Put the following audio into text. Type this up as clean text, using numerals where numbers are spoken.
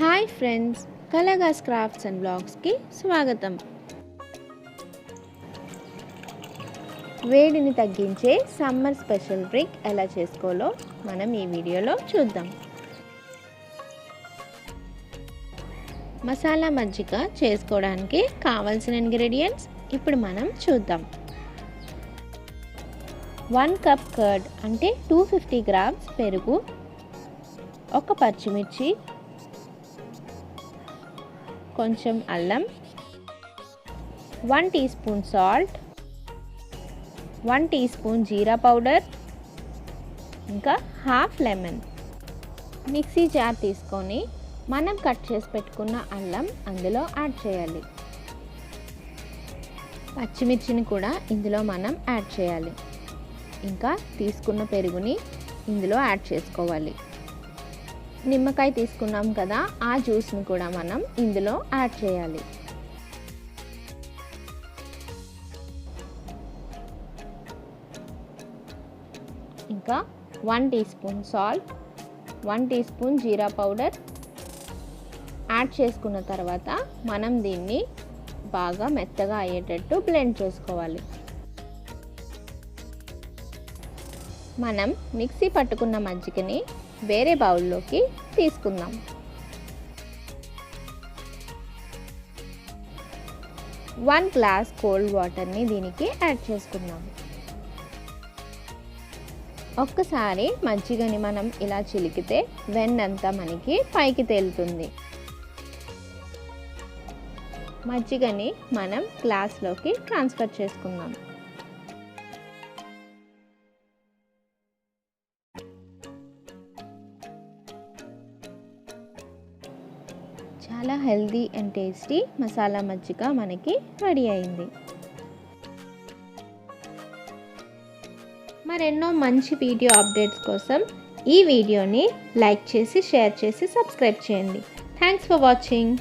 Hi friends, కలగాస్ crafts and బ్లాగ్స్కి స్వాగతం. వేడిని తగ్గించే సమ్మర్ స్పెషల్ డ్రింక్ ఎలా చేసుకోవాలో మనం ఈ వీడియోలో చూద్దాం. మసాలా మజ్జిగ చేసుకోవడానికి కావాల్సిన ఇంగ్రీడియంట్స్ ఇప్పుడు మనం చూద్దాం. 1 కప్ కర్డ్ అంటే 250 గ్రామ్స్ పెరుగు, ఒక పచ్చిమిర్చి, కొంచెం అల్లం, 1 teaspoon salt, 1 teaspoon జీరా పౌడర్, ఇంకా హాఫ్ లెమన్. మిక్సీ జార్ తీసుకొని మనం కట్ చేసి పెట్టుకున్న అల్లం అందులో యాడ్ చేయాలి. పచ్చిమిర్చిని కూడా ఇందులో మనం యాడ్ చేయాలి. ఇంకా తీసుకున్న పెరుగుని ఇందులో యాడ్ చేసుకోవాలి. నిమ్మకాయ తీసుకున్నాం కదా, ఆ జ్యూస్ని కూడా మనం ఇందులో యాడ్ చేయాలి. ఇంకా 1 teaspoon salt, 1 teaspoon జీరా పౌడర్ యాడ్ చేసుకున్న తర్వాత మనం దీన్ని బాగా మెత్తగా అయ్యేటట్టు బ్లెండ్ చేసుకోవాలి. మనం మిక్సీ పట్టుకున్న మజ్జిగని వేరే బౌల్లోకి తీసుకుందాం. వన్ గ్లాస్ కోల్డ్ వాటర్ని దీనికి యాడ్ చేసుకుందాం. ఒక్కసారి మజ్జిగని మనం ఇలా చిలికితే వెన్నంతా మనకి పైకి తేలుతుంది. మజ్జిగని మనం గ్లాస్లోకి ట్రాన్స్ఫర్ చేసుకుందాం. చాలా హెల్దీ అండ్ టేస్టీ మసాలా మజ్జిగ మనకి రెడీ అయింది. మరెన్నో మంచి వీడియో అప్డేట్స్ కోసం ఈ వీడియోని లైక్ చేసి, షేర్ చేసి, సబ్స్క్రైబ్ చేయండి. Thanks for watching.